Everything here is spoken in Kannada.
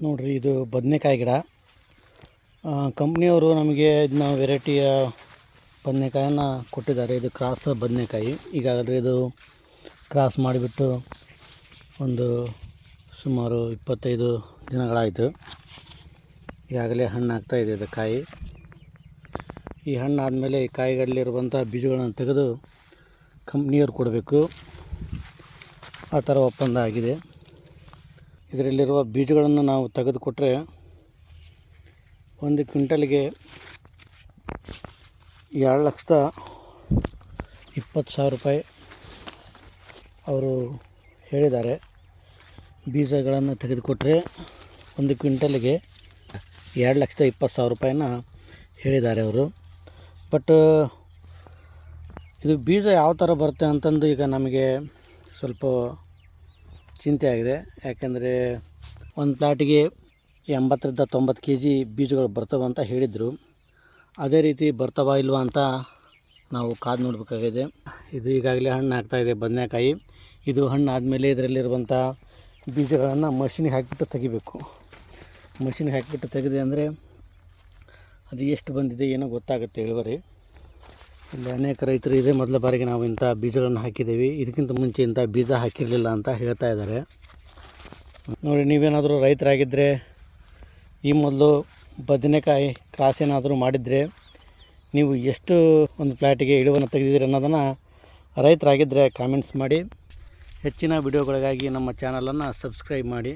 ನೋಡ್ರಿ, ಇದು ಬದನೆಕಾಯಿ ಗಿಡ. ಕಂಪ್ನಿಯವರು ನಮಗೆ ಇದನ್ನ ವೆರೈಟಿಯ ಬದನೆಕಾಯನ್ನು ಕೊಟ್ಟಿದ್ದಾರೆ. ಇದು ಕ್ರಾಸ್ ಬದನೆಕಾಯಿ. ಈಗಾಗಲೇ ಇದು ಕ್ರಾಸ್ ಮಾಡಿಬಿಟ್ಟು ಒಂದು ಸುಮಾರು 25 ದಿನಗಳಾಯಿತು. ಈಗಾಗಲೇ ಹಣ್ಣು ಆಗ್ತಾಯಿದೆ ಇದು ಕಾಯಿ. ಈ ಹಣ್ಣು ಆದಮೇಲೆ ಈ ಕಾಯಿಗಳಲ್ಲಿರುವಂಥ ಬೀಜಗಳನ್ನು ತೆಗೆದು ಕಂಪ್ನಿಯವ್ರು ಕೊಡಬೇಕು. ಆ ಥರ ಒಪ್ಪಂದ ಆಗಿದೆ. ಇದರಲ್ಲಿರುವ ಬೀಜಗಳನ್ನು ನಾವು ತೆಗೆದುಕೊಟ್ರೆ 1 ಕ್ವಿಂಟಲ್ಗೆ 2,20,000 ರೂಪಾಯಿ ಅವರು ಹೇಳಿದ್ದಾರೆ. ಬೀಜಗಳನ್ನು ತೆಗೆದುಕೊಟ್ರೆ 1 ಕ್ವಿಂಟಲ್ಗೆ 2,20,000 ರೂಪಾಯಿನ ಹೇಳಿದ್ದಾರೆ ಅವರು. ಬಟ್ ಇದು ಬೀಜ ಯಾವ ಥರ ಬರುತ್ತೆ ಅಂತಂದು ಈಗ ನಮಗೆ ಸ್ವಲ್ಪ ಚಿಂತೆ ಆಗಿದೆ. ಯಾಕೆಂದರೆ ಒಂದು ಪ್ಲಾಟಿಗೆ 80ರಿಂದ 90 kg ಬೀಜಗಳು ಬರ್ತವೆ ಅಂತ ಹೇಳಿದರು. ಅದೇ ರೀತಿ ಬರ್ತಾವ ಇಲ್ವಾ ಅಂತ ನಾವು ಕಾದು ನೋಡಬೇಕಾಗಿದೆ. ಇದು ಈಗಾಗಲೇ ಹಣ್ಣು ಆಗ್ತಾಯಿದೆ ಬದನೆಕಾಯಿ. ಇದು ಹಣ್ಣು ಆದಮೇಲೆ ಇದರಲ್ಲಿರುವಂಥ ಬೀಜಗಳನ್ನು ಮಷಿನಿಗೆ ಹಾಕಿಬಿಟ್ಟು ತೆಗಿಬೇಕು. ಮಷಿನಿಗೆ ಹಾಕಿಬಿಟ್ಟು ತೆಗೆದೆ ಅಂದರೆ ಅದು ಎಷ್ಟು ಬಂದಿದೆ ಏನೋ ಗೊತ್ತಾಗುತ್ತೆ ಇಳುವರಿ. ಇಲ್ಲಿ ಅನೇಕ ರೈತರು ಇದೇ ಮೊದಲ ಬಾರಿಗೆ ನಾವು ಇಂಥ ಬೀಜಗಳನ್ನು ಹಾಕಿದ್ದೀವಿ, ಇದಕ್ಕಿಂತ ಮುಂಚೆ ಇಂಥ ಬೀಜ ಹಾಕಿರಲಿಲ್ಲ ಅಂತ ಹೇಳ್ತಾ ಇದ್ದಾರೆ. ನೋಡಿ, ನೀವೇನಾದರೂ ರೈತರಾಗಿದ್ದರೆ ಈ ಮೊದಲು ಬದನೆಕಾಯಿ ಕ್ರಾಸ್ ಏನಾದರೂ ಮಾಡಿದರೆ ನೀವು ಎಷ್ಟು ಒಂದು ಪ್ಲಾಟಿಗೆ ಇಳುವರಿಯನ್ನು ತೆಗೆದಿದ್ದೀರಿ ಅನ್ನೋದನ್ನು ರೈತರಾಗಿದ್ದರೆ ಕಾಮೆಂಟ್ಸ್ ಮಾಡಿ. ಹೆಚ್ಚಿನ ವಿಡಿಯೋಗಳಿಗಾಗಿ ನಮ್ಮ ಚಾನಲನ್ನು ಸಬ್ಸ್ಕ್ರೈಬ್ ಮಾಡಿ.